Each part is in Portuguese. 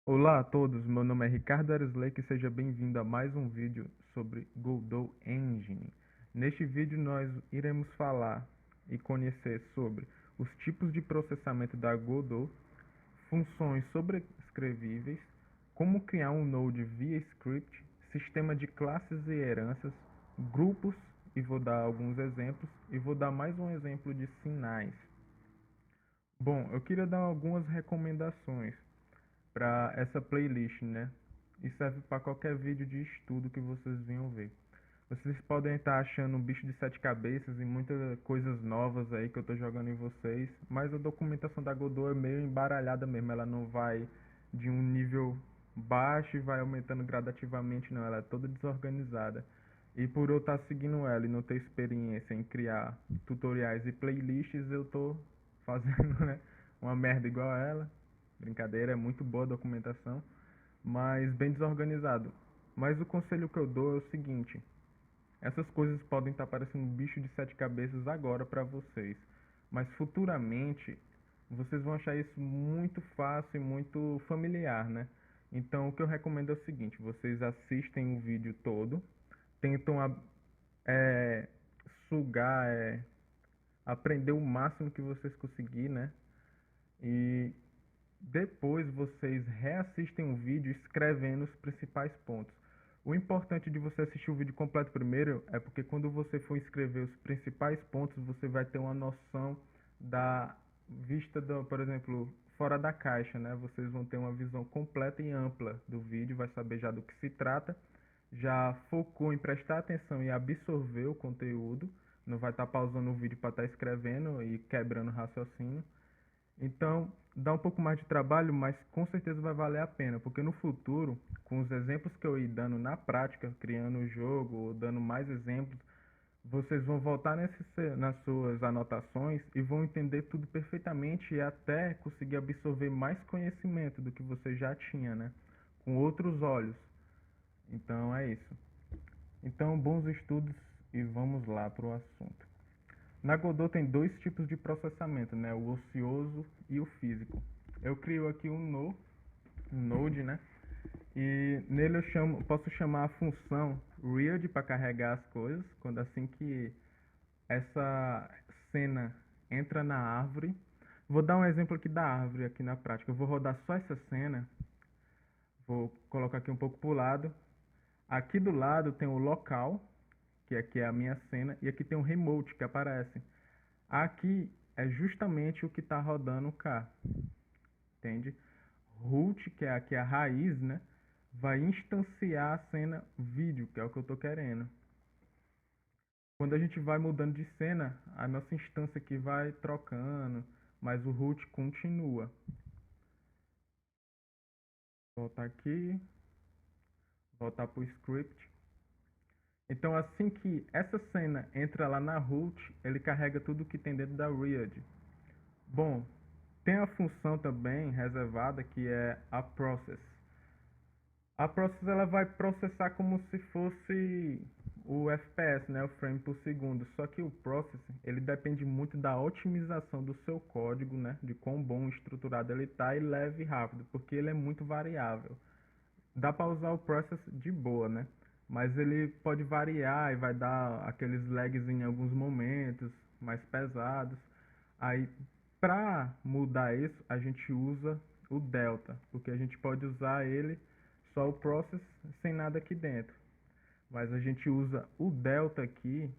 Olá a todos, meu nome é Ricardo Ereslake e seja bem-vindo a mais um vídeo sobre Godot Engine. Neste vídeo nós iremos falar e conhecer sobre os tipos de processamento da Godot, funções sobrescrevíveis, como criar um node via script, sistema de classes e heranças, grupos, e vou dar alguns exemplos, e vou dar mais um exemplo de sinais. Bom, eu queria dar algumas recomendações para essa playlist, né? E serve para qualquer vídeo de estudo que vocês venham ver. Vocês podem estar achando um bicho de sete cabeças e muitas coisas novas aí que eu estou jogando em vocês, mas a documentação da Godot é meio embaralhada mesmo, ela não vai de um nível baixo e vai aumentando gradativamente, não, ela é toda desorganizada. E por eu estar seguindo ela e não ter experiência em criar tutoriais e playlists, eu estou fazendo, né, uma merda igual a ela. Brincadeira, é muito boa a documentação, mas bem desorganizado. Mas o conselho que eu dou é o seguinte: essas coisas podem estar parecendo um bicho de sete cabeças agora para vocês, mas futuramente vocês vão achar isso muito fácil e muito familiar, né? Então o que eu recomendo é o seguinte: vocês assistem o vídeo todo, tentam é, sugar, aprender o máximo que vocês conseguirem, né? E depois vocês reassistem o vídeo escrevendo os principais pontos. O importante de você assistir o vídeo completo primeiro é porque quando você for escrever os principais pontos, você vai ter uma noção da vista, por exemplo, fora da caixa, né? Vocês vão ter uma visão completa e ampla do vídeo, vai saber já do que se trata, já focou em prestar atenção e absorver o conteúdo, não vai estar pausando o vídeo para estar escrevendo e quebrando o raciocínio. Então, dá um pouco mais de trabalho, mas com certeza vai valer a pena, porque no futuro, com os exemplos que eu ir dando na prática, criando o jogo, ou dando mais exemplos, vocês vão voltar nas suas anotações e vão entender tudo perfeitamente e até conseguir absorver mais conhecimento do que você já tinha, né? Com outros olhos. Então é isso. Então, bons estudos e vamos lá para o assunto. Na Godot tem dois tipos de processamento, né? O ocioso e o físico. Eu crio aqui um node, né? E nele posso chamar a função read para carregar as coisas, quando assim que essa cena entra na árvore. Vou dar um exemplo aqui da árvore aqui na prática. Eu vou rodar só essa cena, vou colocar aqui um pouco para o lado. Aqui do lado tem o local, que aqui é a minha cena, e aqui tem o remote que aparece. Aqui é justamente o que está rodando cá, entende? Root, que é aqui a raiz, né? Vai instanciar a cena vídeo, que é o que eu estou querendo. Quando a gente vai mudando de cena, a nossa instância aqui vai trocando, mas o root continua. Voltar aqui, voltar para o script. Então, assim que essa cena entra lá na root, ele carrega tudo que tem dentro da read. Bom, tem a função também reservada que é a process. A process ela vai processar como se fosse o FPS, né, o frame por segundo. Só que o process ele depende muito da otimização do seu código, né, de quão bom estruturado ele está e leve e rápido, porque ele é muito variável. Dá para usar o process de boa, né? Mas ele pode variar e vai dar aqueles lags em alguns momentos mais pesados. Aí, para mudar isso, a gente usa o delta, porque a gente pode usar ele só o process sem nada aqui dentro. Mas a gente usa o delta aqui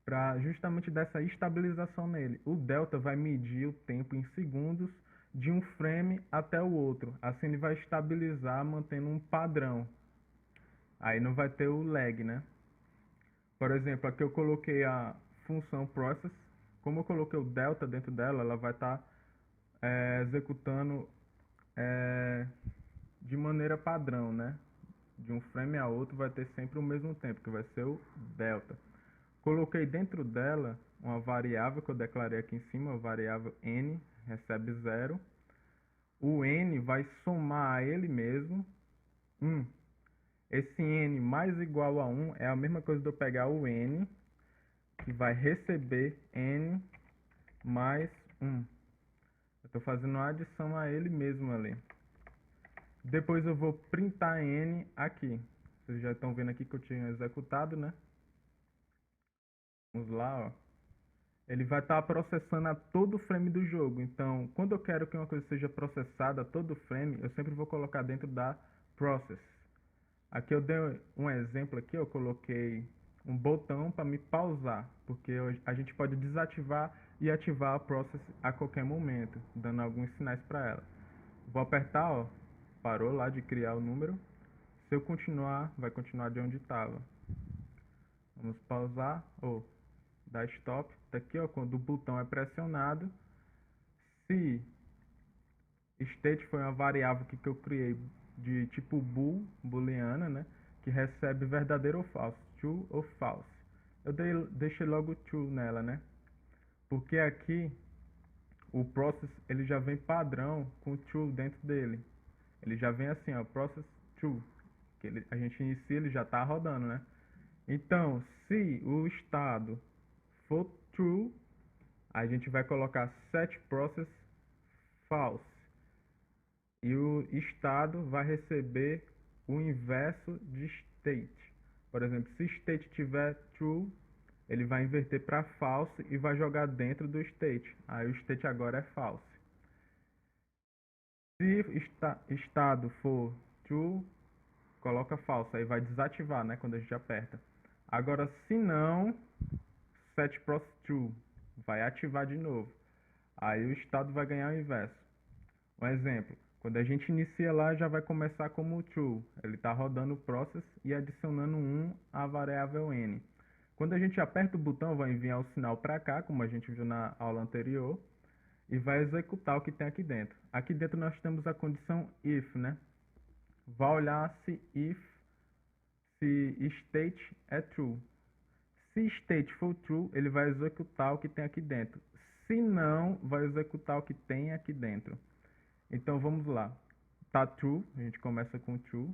para justamente dar essa estabilização nele. O delta vai medir o tempo em segundos de um frame até o outro. Assim ele vai estabilizar mantendo um padrão. Aí não vai ter o lag, né? Por exemplo, aqui eu coloquei a função process. Como eu coloquei o delta dentro dela, ela vai estar executando de maneira padrão, né? De um frame a outro vai ter sempre o mesmo tempo, que vai ser o delta. Coloquei dentro dela uma variável que eu declarei aqui em cima, a variável n, recebe 0. O n vai somar a ele mesmo 1. Esse n mais igual a 1 é a mesma coisa de eu pegar o n, que vai receber n mais 1. Eu estou fazendo uma adição a ele mesmo ali. Depois eu vou printar N aqui. Vocês já estão vendo aqui que eu tinha executado, né? Vamos lá, ó. Ele vai estar processando a todo frame do jogo. Então, quando eu quero que uma coisa seja processada a todo frame, eu sempre vou colocar dentro da process. Aqui eu dei um exemplo aqui, eu coloquei um botão para me pausar, porque a gente pode desativar e ativar a process a qualquer momento, dando alguns sinais para ela. Vou apertar, ó, parou lá de criar o número. Se eu continuar, vai continuar de onde estava. Vamos pausar, ou dar stop. Daqui, ó, quando o botão é pressionado, se state foi uma variável que eu criei de tipo booleana, né, que recebe verdadeiro ou falso, true ou false. Eu deixei logo true nela, né, porque aqui o process ele já vem padrão com true dentro dele. Ele já vem assim, ó, process true, que a gente inicia, ele já está rodando, né. Então, se o estado for true, a gente vai colocar set process false. E o estado vai receber o inverso de state. Por exemplo, se state tiver true, ele vai inverter para false e vai jogar dentro do state. Aí o state agora é false. Se estado for true, coloca false, aí vai desativar, né, quando a gente aperta. Agora, se não, set process true, vai ativar de novo. Aí o estado vai ganhar o inverso. Um exemplo, quando a gente inicia lá, já vai começar como true. Ele está rodando o process e adicionando 1 à variável n. Quando a gente aperta o botão, vai enviar o sinal para cá, como a gente viu na aula anterior, e vai executar o que tem aqui dentro. Aqui dentro nós temos a condição if, né? Vai olhar se state é true. Se state for true, ele vai executar o que tem aqui dentro. Se não, vai executar o que tem aqui dentro. Então vamos lá. Tá true, a gente começa com true.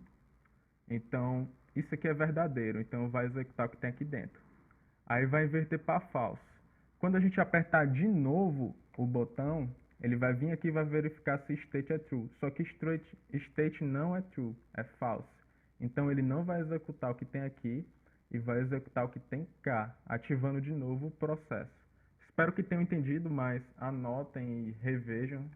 Então isso aqui é verdadeiro, então vai executar o que tem aqui dentro. Aí vai inverter para false. Quando a gente apertar de novo o botão, ele vai vir aqui e vai verificar se state é true. Só que state não é true, é false. Então ele não vai executar o que tem aqui e vai executar o que tem cá, ativando de novo o processo. Espero que tenham entendido, mas anotem e revejam.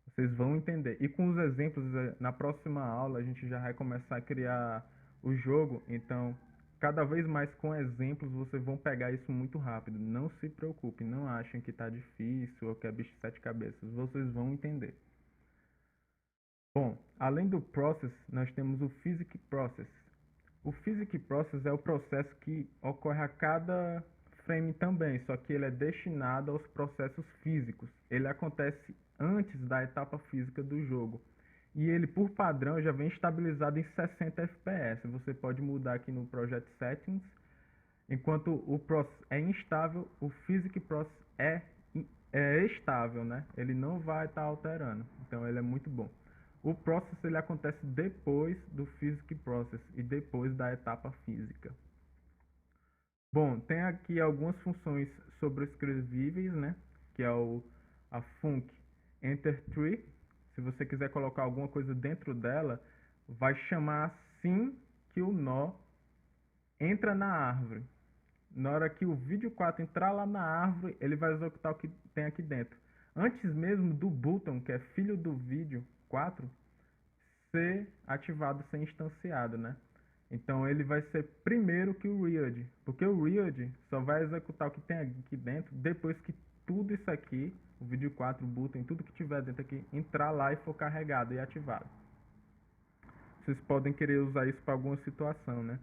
Vocês vão entender. E com os exemplos, na próxima aula a gente já vai começar a criar o jogo. Então, cada vez mais com exemplos, vocês vão pegar isso muito rápido. Não se preocupem, não achem que está difícil ou que é bicho de sete cabeças. Vocês vão entender. Bom, além do process, nós temos o physics process. O physics process é o processo que ocorre a cada frame também, só que ele é destinado aos processos físicos. Ele acontece antes da etapa física do jogo. E ele, por padrão, já vem estabilizado em 60 FPS. Você pode mudar aqui no Project Settings. Enquanto o process é instável, o physics process é estável, né? Ele não vai estar alterando. Então ele é muito bom. O process ele acontece depois do physics process e depois da etapa física. Bom, tem aqui algumas funções sobrescrevíveis, né? Que é a func enter tree. Se você quiser colocar alguma coisa dentro dela, vai chamar assim que o nó entra na árvore. Na hora que o vídeo 4 entrar lá na árvore, ele vai executar o que tem aqui dentro. Antes mesmo do button, que é filho do vídeo 4, ser ativado, ser instanciado, né? Então ele vai ser primeiro que o read, porque o read só vai executar o que tem aqui dentro depois que tudo isso aqui, o vídeo 4, o button, tudo que tiver dentro aqui, entrar lá e for carregado e ativado. Vocês podem querer usar isso para alguma situação, né?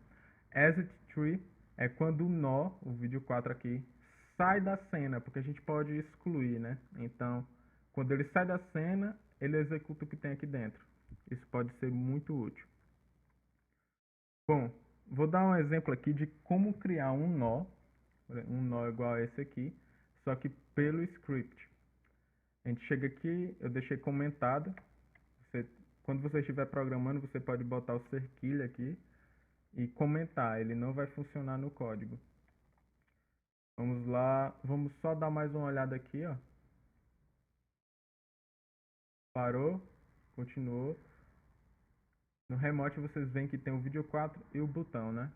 Exit tree é quando o nó, o vídeo 4 aqui, sai da cena, porque a gente pode excluir, né? Então, quando ele sai da cena, ele executa o que tem aqui dentro. Isso pode ser muito útil. Bom, vou dar um exemplo aqui de como criar um nó igual a esse aqui, só que pelo script. A gente chega aqui, eu deixei comentado. Quando você estiver programando, você pode botar o cerquilho aqui e comentar. Ele não vai funcionar no código. Vamos lá, vamos só dar mais uma olhada aqui, ó. Parou, continuou. No Remote vocês veem que tem o vídeo 4 e o botão, né?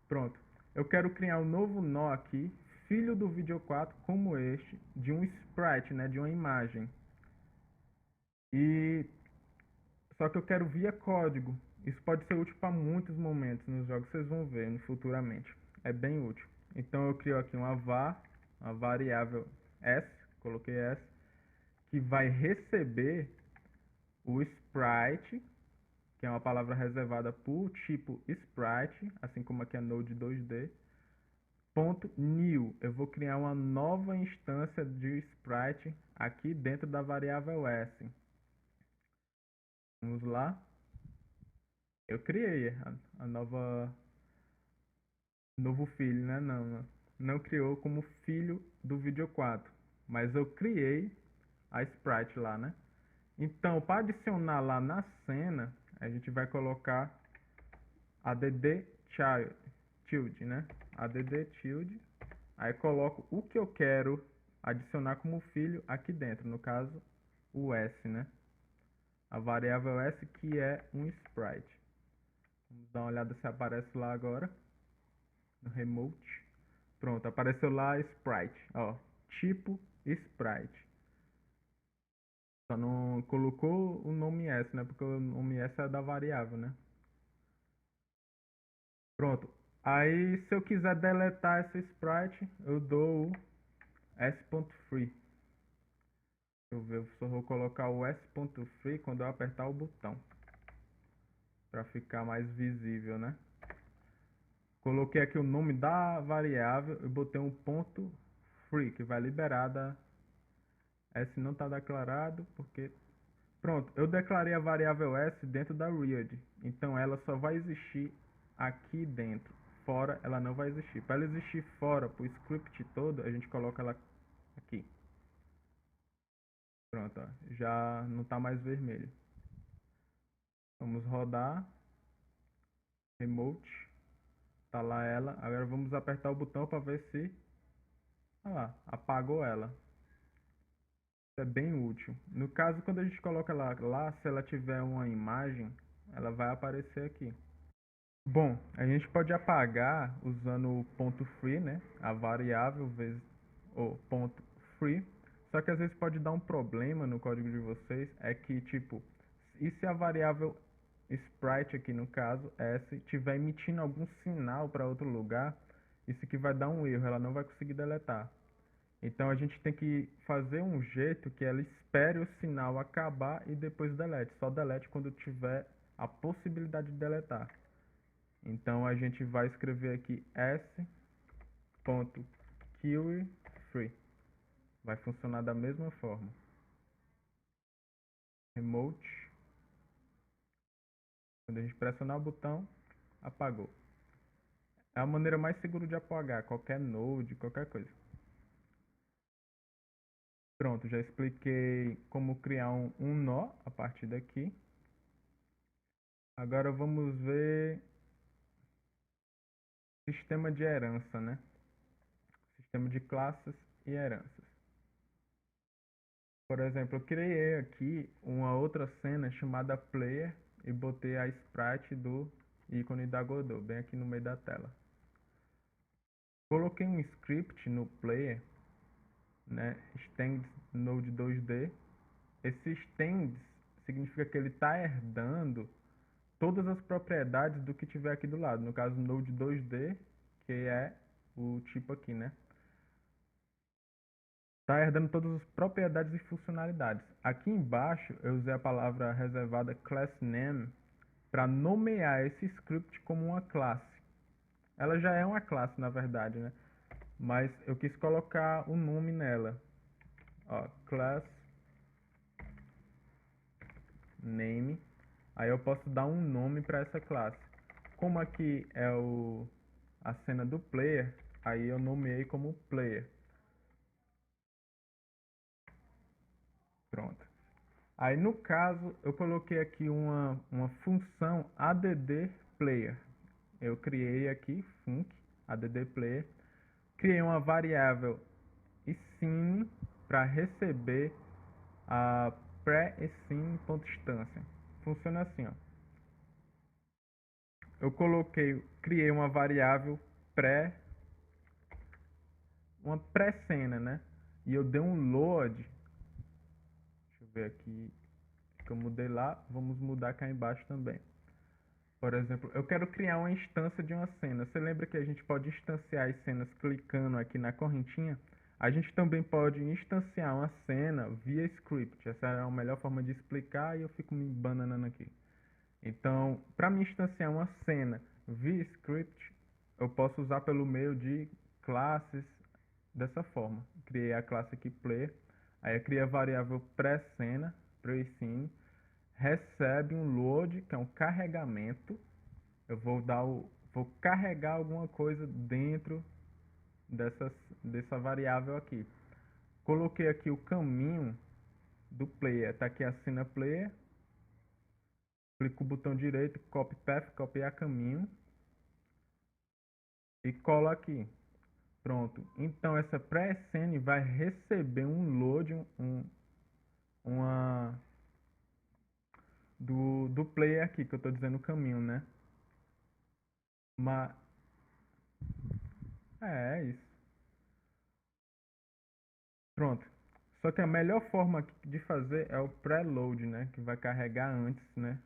Pronto. Eu quero criar um novo nó aqui, filho do vídeo 4, como este, de um sprite, né? De uma imagem. E só que eu quero via código. Isso pode ser útil para muitos momentos nos jogos, vocês vão ver futuramente. É bem útil. Então eu crio aqui uma var, uma variável s, coloquei s, que vai receber o sprite, que é uma palavra reservada por tipo sprite, assim como aqui é Node 2D, ponto new. Eu vou criar uma nova instância de sprite aqui dentro da variável s. Vamos lá. Eu criei a novo filho, né? Não criou como filho do vídeo 4, mas eu criei a sprite lá, né? Então, para adicionar lá na cena, a gente vai colocar add child, né? Add child. Aí coloco o que eu quero adicionar como filho aqui dentro, no caso, o s, né? A variável s, que é um sprite. Vamos dar uma olhada se aparece lá agora no remote. Pronto, apareceu lá sprite, ó, tipo sprite. Só não colocou o nome s, né? Porque o nome s é da variável, né? Pronto. Aí, se eu quiser deletar essa sprite, eu dou o s.free. Deixa eu ver, eu só vou colocar o s.free quando eu apertar o botão, para ficar mais visível, né? Coloquei aqui o nome da variável e botei um ponto free, que vai liberar da s não está declarado, porque... Pronto, eu declarei a variável s dentro da read, então ela só vai existir aqui dentro. Fora ela não vai existir. Para ela existir fora, para o script todo, a gente coloca ela aqui. Pronto, ó, já não está mais vermelho. Vamos rodar. Remote. Tá lá ela. Agora vamos apertar o botão para ver se... Ah lá, apagou ela. Isso é bem útil. No caso, quando a gente coloca ela lá, se ela tiver uma imagem, ela vai aparecer aqui. Bom, a gente pode apagar usando o ponto free, né? A variável vezes o ponto free. Só que às vezes pode dar um problema no código de vocês, é que tipo, e se a variável sprite aqui no caso, s, estiver emitindo algum sinal para outro lugar, isso aqui vai dar um erro, ela não vai conseguir deletar. Então a gente tem que fazer um jeito que ela espere o sinal acabar e depois delete. Só delete quando tiver a possibilidade de deletar. Então a gente vai escrever aqui s.queryFree. Vai funcionar da mesma forma. Remote. Quando a gente pressionar o botão, apagou. É a maneira mais segura de apagar qualquer node, qualquer coisa. Pronto, já expliquei como criar um nó a partir daqui. Agora vamos ver sistema de herança, né? Sistema de classes e heranças. Por exemplo, eu criei aqui uma outra cena chamada player e botei a sprite do ícone da Godot bem aqui no meio da tela. Coloquei um script no player, né? Extends Node 2D. Esse extends significa que ele está herdando todas as propriedades do que tiver aqui do lado. No caso, Node 2D, que é o tipo aqui, né? Está herdando todas as propriedades e funcionalidades. Aqui embaixo eu usei a palavra reservada className para nomear esse script como uma classe. Ela já é uma classe, na verdade, né? Mas eu quis colocar um nome nela. Ó, class name. Aí eu posso dar um nome para essa classe. Como aqui é a cena do player, aí eu nomeei como player. Pronto. Aí no caso, eu coloquei aqui uma função addPlayer. Eu criei aqui func addPlayer. Criei uma variável scene para receber a pré-scene.instância. Funciona assim, ó. eu criei uma variável uma pré-cena, né? E eu dei um load. Deixa eu ver aqui que eu mudei lá, vamos mudar cá embaixo também. Por exemplo, eu quero criar uma instância de uma cena. Você lembra que a gente pode instanciar as cenas clicando aqui na correntinha? A gente também pode instanciar uma cena via script. Essa é a melhor forma de explicar e eu fico me bananando aqui. Então, para me instanciar uma cena via script, eu posso usar pelo meio de classes dessa forma. Criei a classe aqui player, aí eu criei a variável pré-cena, pre-scene, recebe um load, que é um carregamento. Eu vou carregar alguma coisa dentro dessa variável aqui. Coloquei aqui o caminho do player, está aqui a cena player. Clico o botão direito, copy path, copiar caminho e colo aqui. Pronto. Então essa pré-scene vai receber um load, uma do player aqui, que eu estou dizendo o caminho, né? Mas é isso. Pronto. Só que a melhor forma de fazer é o preload, né? Que vai carregar antes, né?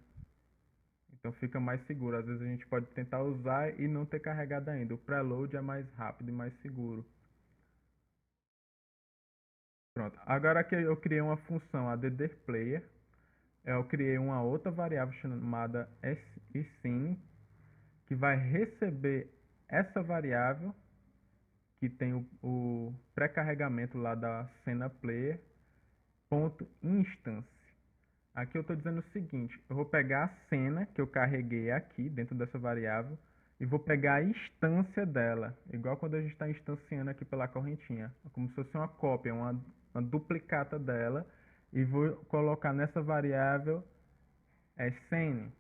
Então fica mais seguro. Às vezes a gente pode tentar usar e não ter carregado ainda. O preload é mais rápido e mais seguro. Pronto. Agora que eu criei uma função addPlayer, eu criei uma outra variável chamada scene, que vai receber essa variável que tem o pré-carregamento lá da cena player, ponto instance. Aqui eu estou dizendo o seguinte, eu vou pegar a cena que eu carreguei aqui dentro dessa variável e vou pegar a instância dela, igual quando a gente está instanciando aqui pela correntinha, como se fosse uma cópia, uma duplicata dela, e vou colocar nessa variável scene.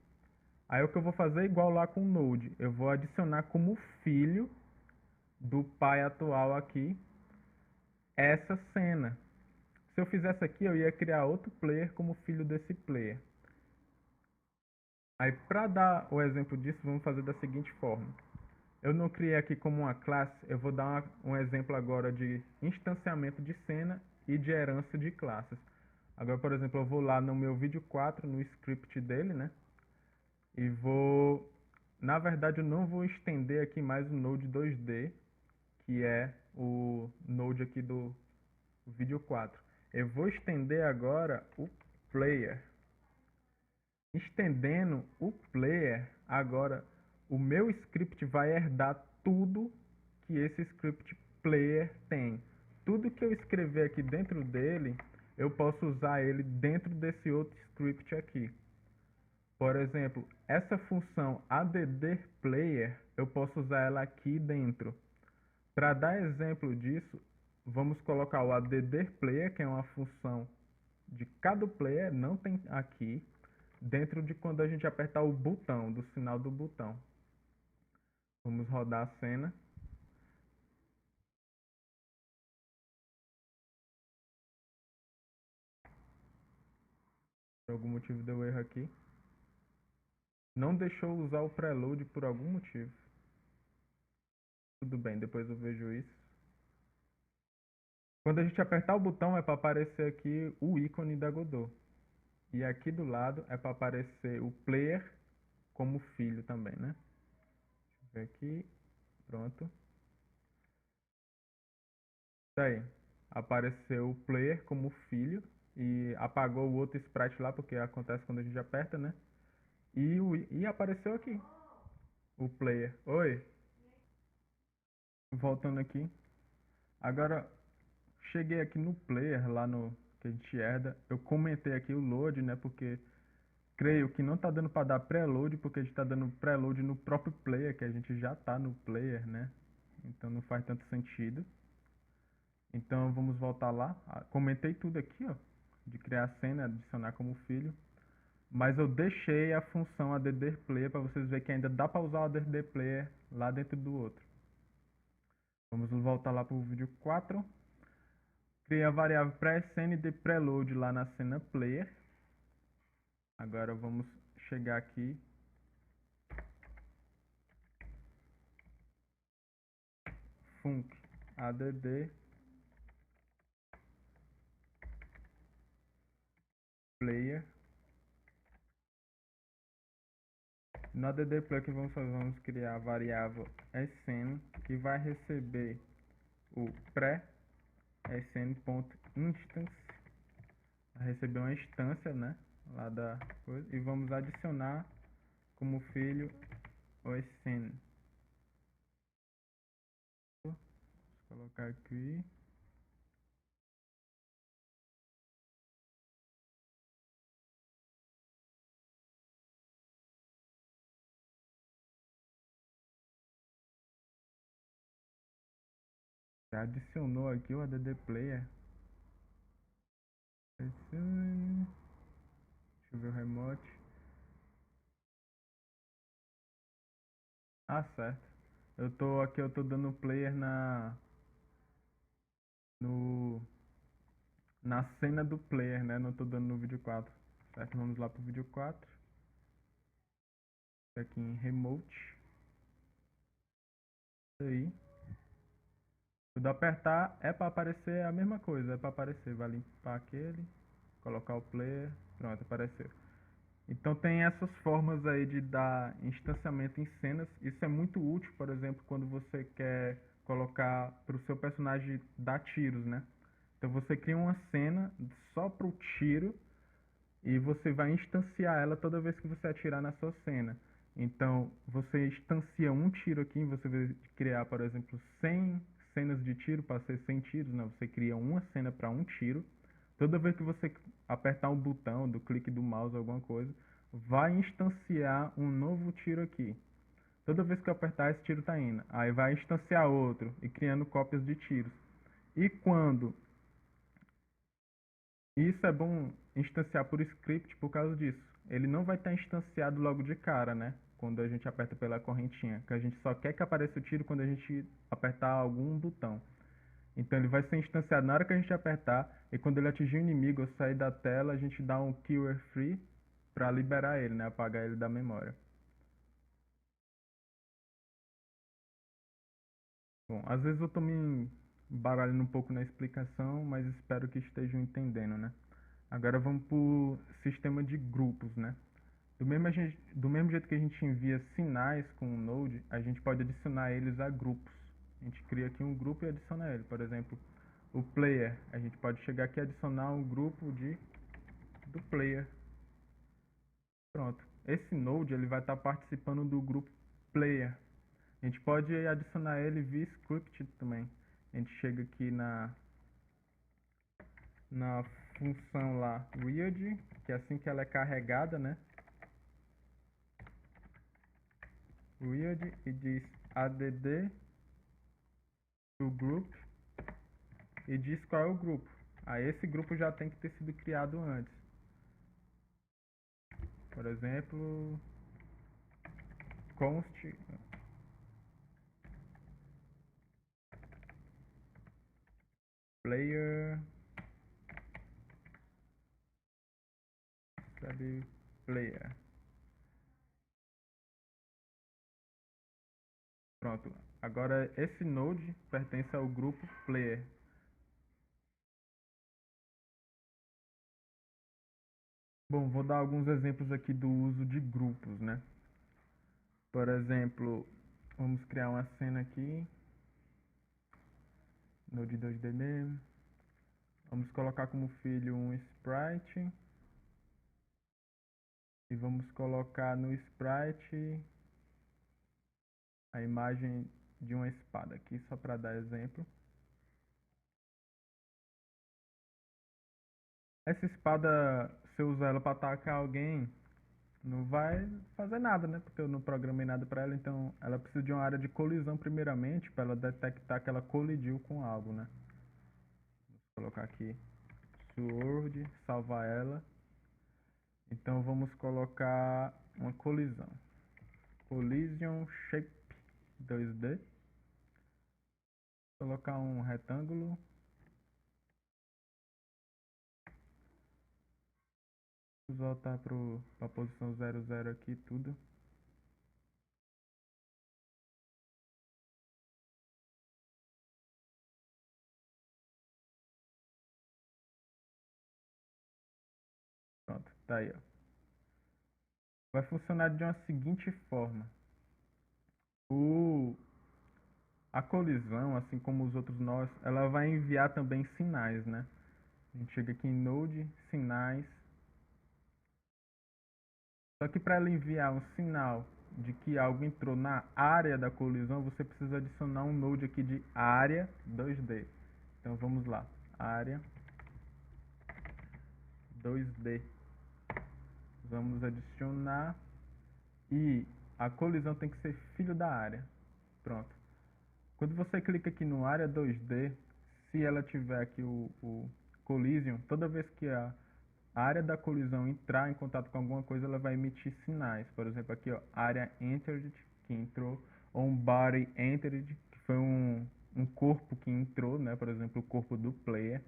Aí o que eu vou fazer é igual lá com o Node, eu vou adicionar como filho do pai atual aqui essa cena. Se eu fizesse aqui, eu ia criar outro player como filho desse player. Aí, para dar o exemplo disso, vamos fazer da seguinte forma. Eu não criei aqui como uma classe, eu vou dar um exemplo agora de instanciamento de cena e de herança de classes. Agora, por exemplo, eu vou lá no meu vídeo 4, no script dele, né? E vou... Na verdade, eu não vou estender aqui mais o Node 2D, que é o Node aqui do vídeo 4. Eu vou estender agora o player. Estendendo o player, agora o meu script vai herdar tudo que esse script player tem. Tudo que eu escrever aqui dentro dele, eu posso usar ele dentro desse outro script aqui. Por exemplo, essa função addPlayer, eu posso usar ela aqui dentro. Para dar exemplo disso, vamos colocar o addPlayer, que é uma função de cada player, não tem aqui, dentro de quando a gente apertar o botão, do sinal do botão. Vamos rodar a cena. Por algum motivo deu erro aqui. Não deixou usar o preload por algum motivo. Tudo bem, depois eu vejo isso. Quando a gente apertar o botão é para aparecer aqui o ícone da Godot. E aqui do lado é para aparecer o player como filho também, né? Deixa eu ver aqui. Pronto. Tá aí. Apareceu o player como filho e apagou o outro sprite lá, porque acontece quando a gente aperta, né? E apareceu aqui o player. Oi, voltando aqui. Agora, cheguei aqui no player, lá no que a gente herda. Eu comentei aqui o load, né? Porque creio que não tá dando para dar preload, porque a gente tá dando preload no próprio player, que a gente já tá no player, né? Então não faz tanto sentido. Então vamos voltar lá. Comentei tudo aqui, ó, de criar a cena, adicionar como filho. Mas eu deixei a função addPlayer para vocês verem que ainda dá para usar o addPlayer lá dentro do outro. Vamos voltar lá para o vídeo 4. Criei a variável pré-scene de preload lá na cena player. Agora vamos chegar aqui func add player. No add player, que vamos fazer? Vamos criar a variável sn, que vai receber o pré-sn.instance, vai receber uma instância, né, lá da coisa, e vamos adicionar como filho o sn. Vou colocar aqui. Já adicionou aqui o add player. Deixa eu ver o remote. Ah, certo. Eu tô dando player no na cena do player, né? Não tô dando no vídeo 4. Certo? Vamos lá pro vídeo 4. Aqui em remote. Isso aí. Quando apertar é para aparecer a mesma coisa, é para aparecer, vai limpar aquele, colocar o player, pronto, apareceu. Então tem essas formas aí de dar instanciamento em cenas. Isso é muito útil, por exemplo, quando você quer colocar para o seu personagem dar tiros, né? Então você cria uma cena só para o tiro e você vai instanciar ela toda vez que você atirar na sua cena. Então você instancia um tiro aqui, você vai criar, por exemplo, 100 cenas de tiro para ser 100 tiros, né? Você cria uma cena para um tiro. Toda vez que você apertar um botão do clique do mouse, alguma coisa, vai instanciar um novo tiro aqui. Toda vez que eu apertar, esse tiro está indo. Aí vai instanciar outro e criando cópias de tiros. E quando... Isso é bom instanciar por script por causa disso. Ele não vai estar instanciado logo de cara, né? Quando a gente aperta pela correntinha. Que a gente só quer que apareça o tiro quando a gente apertar algum botão. Então ele vai ser instanciado na hora que a gente apertar, e quando ele atingir o inimigo ou sair da tela, a gente dá um killer free para liberar ele, né? Apagar ele da memória. Bom, às vezes eu tô me baralhando um pouco na explicação, mas espero que estejam entendendo, né? Agora vamos pro sistema de grupos, né? Do mesmo jeito que a gente envia sinais com o Node, a gente pode adicionar eles a grupos. A gente cria aqui um grupo e adiciona ele. Por exemplo, o player. A gente pode chegar aqui e adicionar um grupo do player. Pronto. Esse Node ele vai estar participando do grupo player. A gente pode adicionar ele via script também. A gente chega aqui na função lá read, que é assim que ela é carregada, né? Read e diz add to group e diz qual é o grupo. Aí esse grupo já tem que ter sido criado antes. Por exemplo, const player sabe player. Pronto. Agora esse node pertence ao grupo player. Bom, vou dar alguns exemplos aqui do uso de grupos, né? Por exemplo, vamos criar uma cena aqui. Node 2D mesmo. Vamos colocar como filho um sprite. E vamos colocar no sprite a imagem de uma espada aqui, só para dar exemplo. Essa espada, se eu usar ela para atacar alguém, não vai fazer nada, né? Porque eu não programei nada para ela, então ela precisa de uma área de colisão primeiramente, para ela detectar que ela colidiu com algo, né? Vou colocar aqui sword, salvar ela. Então vamos colocar uma colisão. Collision shape 2D. Colocar um retângulo. Vamos voltar para a posição 00 aqui, tudo. Tá aí, ó. Vai funcionar de uma seguinte forma. A colisão, assim como os outros nós, ela vai enviar também sinais, né? A gente chega aqui em Node, sinais. Só que para ela enviar um sinal de que algo entrou na área da colisão, você precisa adicionar um node aqui de área 2D. Então vamos lá, área 2D. Vamos adicionar e a colisão tem que ser filho da área. Pronto. Quando você clica aqui no área 2D, se ela tiver aqui o collision, toda vez que a área da colisão entrar em contato com alguma coisa, ela vai emitir sinais. Por exemplo, aqui, ó, área entered, que entrou, ou um body entered, que foi um corpo que entrou, né? Por exemplo, o corpo do player.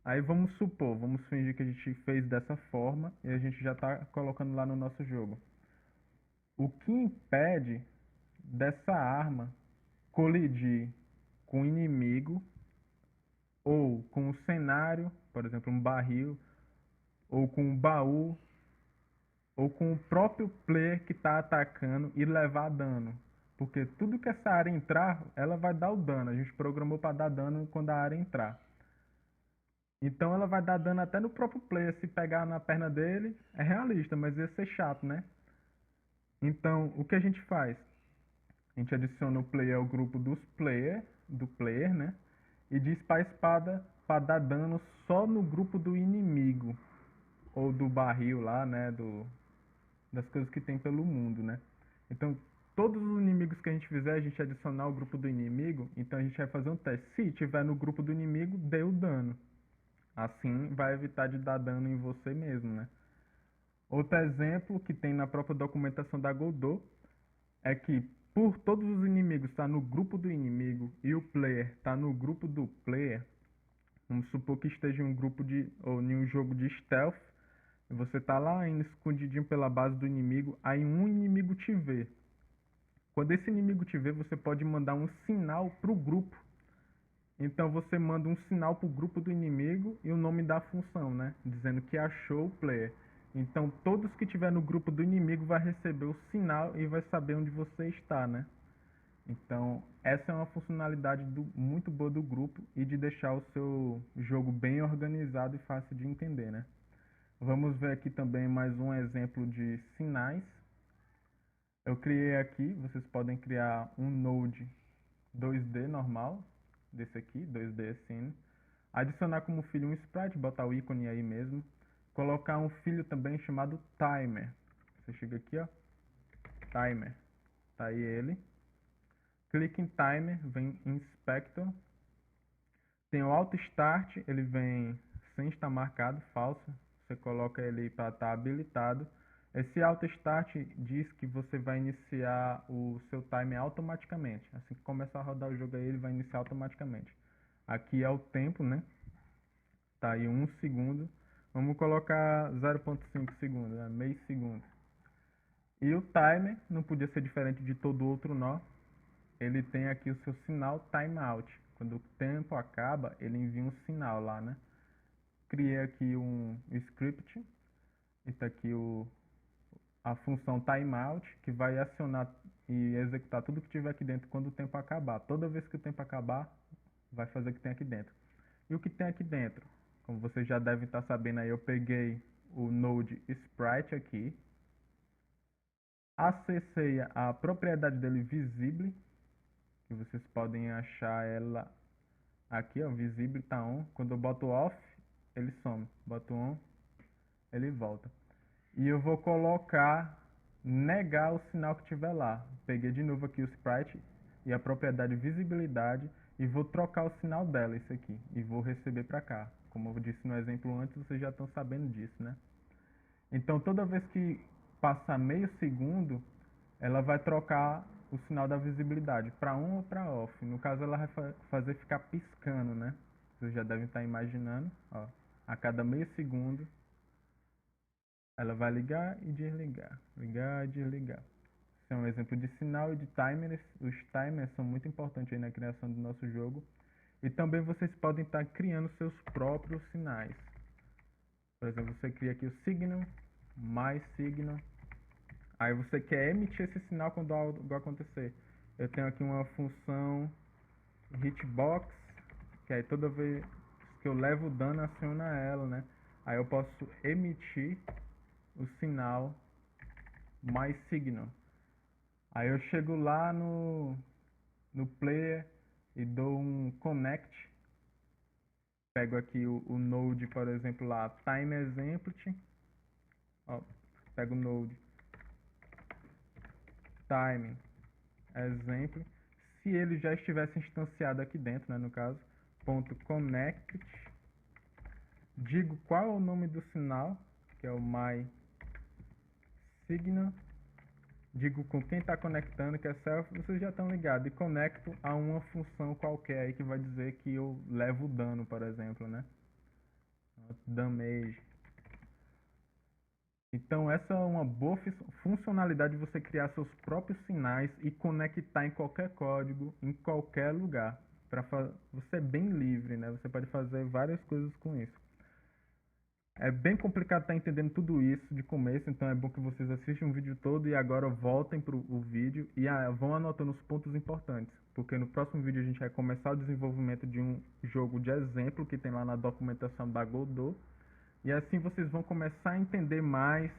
Aí vamos supor, vamos fingir que a gente fez dessa forma e a gente já está colocando lá no nosso jogo. O que impede dessa arma colidir com o inimigo ou com o cenário, por exemplo, um barril, ou com um baú, ou com o próprio player que está atacando e levar dano. Porque tudo que essa área entrar, ela vai dar o dano. A gente programou para dar dano quando a área entrar. Então ela vai dar dano até no próprio player. Se pegar na perna dele, é realista, mas ia ser chato, né? Então, o que a gente faz? A gente adiciona o player ao grupo do player, né? E diz para a espada para dar dano só no grupo do inimigo. Ou do barril lá, né? Das coisas que tem pelo mundo, né? Então, todos os inimigos que a gente fizer, a gente adicionar o grupo do inimigo, então a gente vai fazer um teste. Se tiver no grupo do inimigo, dê o dano. Assim, vai evitar de dar dano em você mesmo, né? Outro exemplo que tem na própria documentação da Godot é que por todos os inimigos estar no grupo do inimigo e o player está no grupo do player, vamos supor que esteja em um grupo ou em um jogo de stealth, e você tá lá indo escondidinho pela base do inimigo, aí um inimigo te vê. Quando esse inimigo te vê, você pode mandar um sinal pro grupo. Então você manda um sinal pro grupo do inimigo e o nome da função, né? Dizendo que achou o player. Então todos que estiver no grupo do inimigo vai receber o sinal e vai saber onde você está, né? Então essa é uma funcionalidade muito boa do grupo e de deixar o seu jogo bem organizado e fácil de entender, né? Vamos ver aqui também mais um exemplo de sinais. Eu criei aqui, vocês podem criar um node 2D normal, desse aqui, 2D Scene. Adicionar como filho um sprite, botar o ícone aí mesmo. Colocar um filho também chamado timer. Você chega aqui, ó, timer. Tá aí ele. Clique em timer, vem inspector. Tem o auto start, ele vem sem estar marcado, falso. Você coloca ele para estar habilitado. Esse auto start diz que você vai iniciar o seu timer automaticamente. Assim que começar a rodar o jogo aí, ele vai iniciar automaticamente. Aqui é o tempo, né? Tá aí 1 segundo. Vamos colocar 0,5 segundos, né? Meio segundo. E o timer não podia ser diferente de todo outro nó. Ele tem aqui o seu sinal timeout. Quando o tempo acaba, ele envia um sinal lá, né? Criei aqui um script. Está aqui a função timeout, que vai acionar e executar tudo que tiver aqui dentro quando o tempo acabar. Toda vez que o tempo acabar, vai fazer o que tem aqui dentro. E o que tem aqui dentro? Como vocês já devem estar sabendo aí, eu peguei o node sprite aqui, acessei a propriedade dele visible, que vocês podem achar ela aqui, ó, visible tá on. Quando eu boto off, ele some. Boto on, ele volta. E eu vou colocar negar o sinal que tiver lá. Peguei de novo aqui o sprite e a propriedade visibilidade e vou trocar o sinal dela, esse aqui, e vou receber para cá. Como eu disse no exemplo antes, vocês já estão sabendo disso, né? Então toda vez que passar meio segundo, ela vai trocar o sinal da visibilidade para on ou para off. No caso, ela vai fazer ficar piscando, né? Vocês já devem estar imaginando, ó. A cada meio segundo, ela vai ligar e desligar, ligar e desligar. Esse é um exemplo de sinal e de timers. Os timers são muito importantes aí na criação do nosso jogo. E também vocês podem estar criando seus próprios sinais. Por exemplo, você cria aqui o signal, mais signal. Aí você quer emitir esse sinal quando algo acontecer. Eu tenho aqui uma função hitbox, que aí toda vez que eu levo o dano aciona ela, né? Aí eu posso emitir o sinal mais signal. Aí eu chego lá no player e dou um connect. Pego aqui o node, por exemplo, lá, timeExemplet. Ó, pego o node timeExemplet. Se ele já estivesse instanciado aqui dentro, né, no caso, ponto connect. Digo qual é o nome do sinal, que é o my signal. Digo com quem está conectando, que é self, vocês já estão ligados. E conecto a uma função qualquer aí que vai dizer que eu levo dano, por exemplo, né? Damage. Então essa é uma boa funcionalidade de você criar seus próprios sinais e conectar em qualquer código, em qualquer lugar. Você é bem livre, né? Você pode fazer várias coisas com isso. É bem complicado estar entendendo tudo isso de começo, então é bom que vocês assistam o vídeo todo e agora voltem para o vídeo e vão anotando os pontos importantes, porque no próximo vídeo a gente vai começar o desenvolvimento de um jogo de exemplo que tem lá na documentação da Godot, e assim vocês vão começar a entender mais,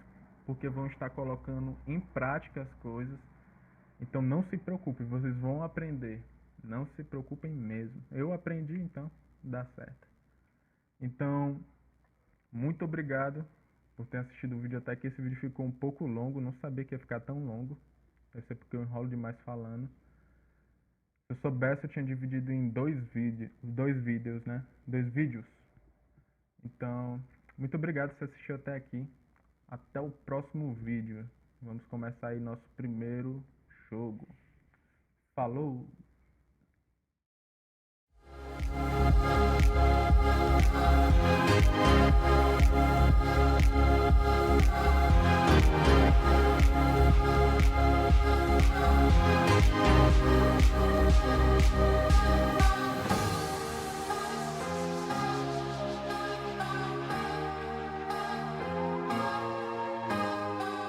porque vão estar colocando em prática as coisas. Então não se preocupem, vocês vão aprender, não se preocupem mesmo. Eu aprendi, então dá certo. Então, muito obrigado por ter assistido o vídeo até aqui. Esse vídeo ficou um pouco longo, não sabia que ia ficar tão longo. Deve ser porque eu enrolo demais falando. Se eu soubesse, eu tinha dividido em dois vídeos, né? 2 vídeos. Então, muito obrigado por você assistir até aqui. Até o próximo vídeo. Vamos começar aí nosso primeiro jogo. Falou!